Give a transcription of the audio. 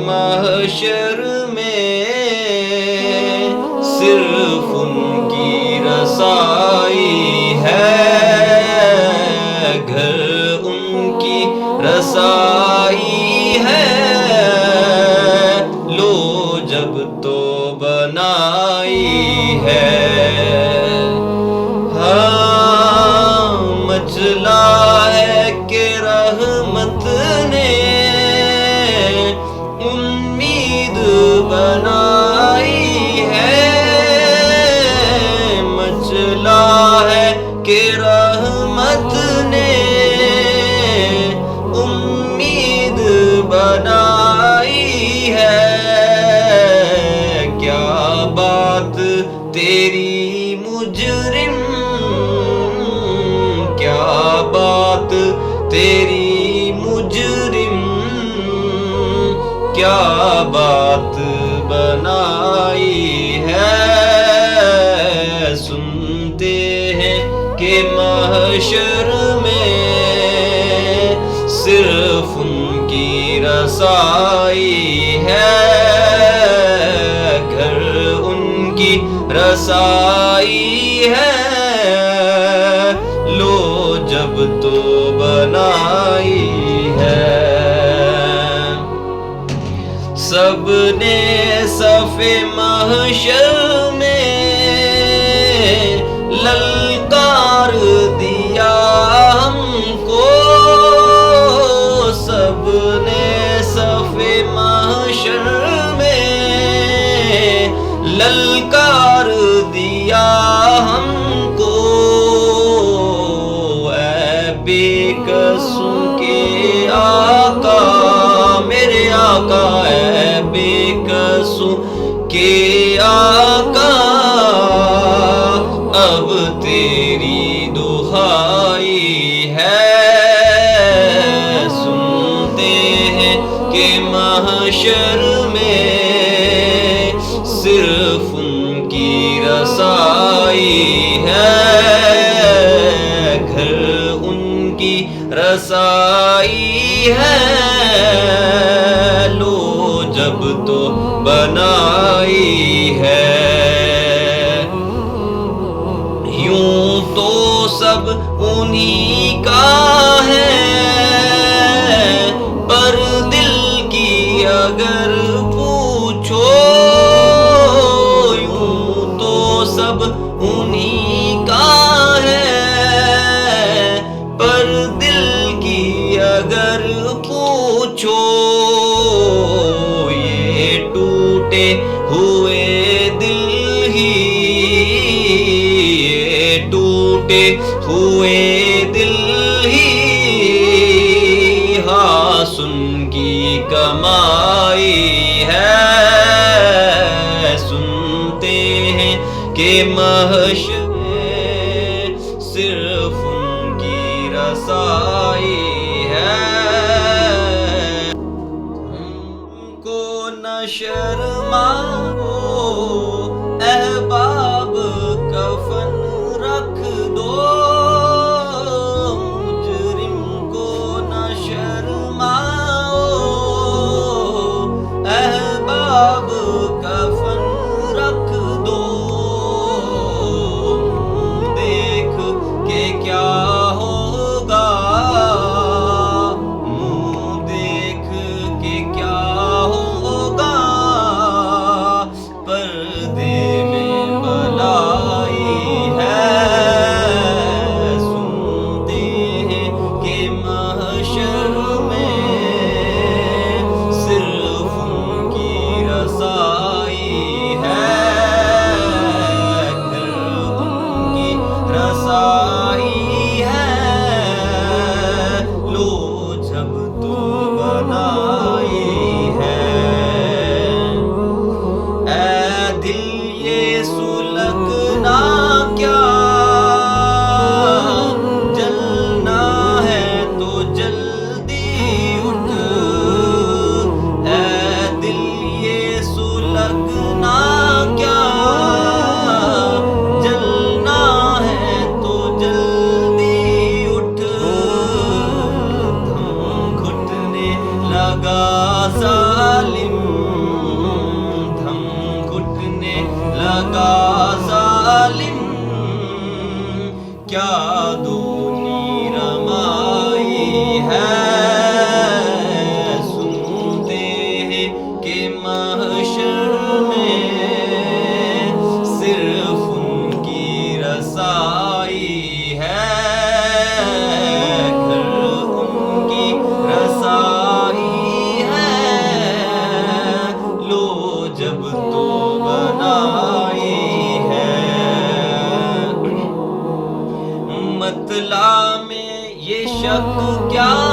महशर में सिर्फ उनकी रसाई है, घर उनकी रसाई है। लो जब तो बनाई है, हाँ मचला है कि रहमत ने उम्मीद बनाई है, मचला है कि रहमत ने उम्मीद बनाई है। क्या बात तेरी मुजरिम, क्या बात तेरी मुजरिम, क्या बात बनाई है। सुनते हैं कि महशर में सिर्फ उनकी रसाई है, घर उनकी रसाई है। लो जब तो बनाई है। सबने सफ़े महशर में ललकार दिया हमको, सबने सफ़े महशर में ललकार दिया हमको। ऐ बेकसूं के आका, मेरे आका है बेकसूं के आका, अब तेरी दुहाई है। सुनते हैं कि महशर में सिर्फ उनकी रसाई है, घर उनकी रसाई है। लो जब तो बनाई है। यूं तो सब उन्हीं का है, पर दिल की अगर पूछो, यूं तो सब उन्हीं का है, पर दिल की अगर पूछो। ये टूटे हुए दिल ही, ये टूटे हुए दिल ही हासुन की कमाई है। सुनते हैं कि महशर में सिर्फ उनकी रसाई है। हमको न शर्माओ अहबाब, कफन रख दो, मुजरिम को न शर्माओ अहबाब, कफन रख दो। देख के क्या होगा, मुँह देख के क्या होगा, पर्दे में बलाई है। सुनते हैं कि महशर में सिर्फ उनकी रसा जब तो बनाई है। मतला में ये शक क्या